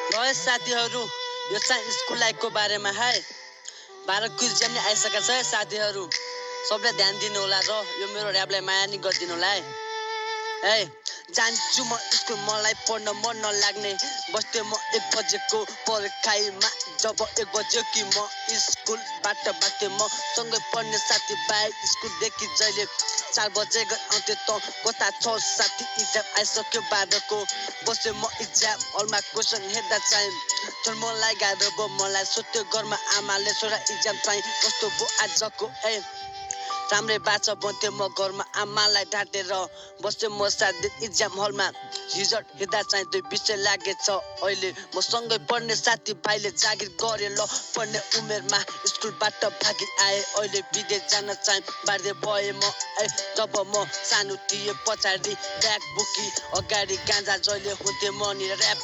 ल साथीहरू यो चाहिँ स्कुल लाइफको बारेमा है 12 क्विज ज्याम नै आइसकेको छ है साथीहरू सबैले ध्यान दिनु होला र यो मेरो र्यापलाई माया नि गरिदिनु होला है जान्छु म स्कुल मलाई पढ्न मन नलाग्ने बस्थे म 1 बजेको पर्खाइमा जब 1 बज्यो कि म स्कुलबाट बाटे म सँगै पढ्ने साथीभाइ स्कुलदेखि जहिले 4 बजे आउँथे त कता छ साथी इक्जाम आइसक्यो 12 को बसे म इक्जाम हलमा क्वेसन हेर्दा चाहिँ चल मलाई गाह्रो भयो मलाई सोध्यो घरमा आमाले छोरा इक्जाम चाहिँ कस्तो भयो आजको राम्रै बाछ भन्थे म घरमा आमालाई ढाँटेर बसे म साथी इक्जाम हलमा रिजल्ट हेर्दा चाहिँ 2 विषय लागेछ अहिले म सँगै पढ्ने साथीभाइले जागिर गरे ल पढ्ने उमेरमा स्कुलबाट भागी आए अहिले विदेश जान चाहिँ बाध्य भए म जब म सानो थिएँ पछाडि ब्याग बोकी अगाडि गाँजा जहिले हुन्थे म नि र्याप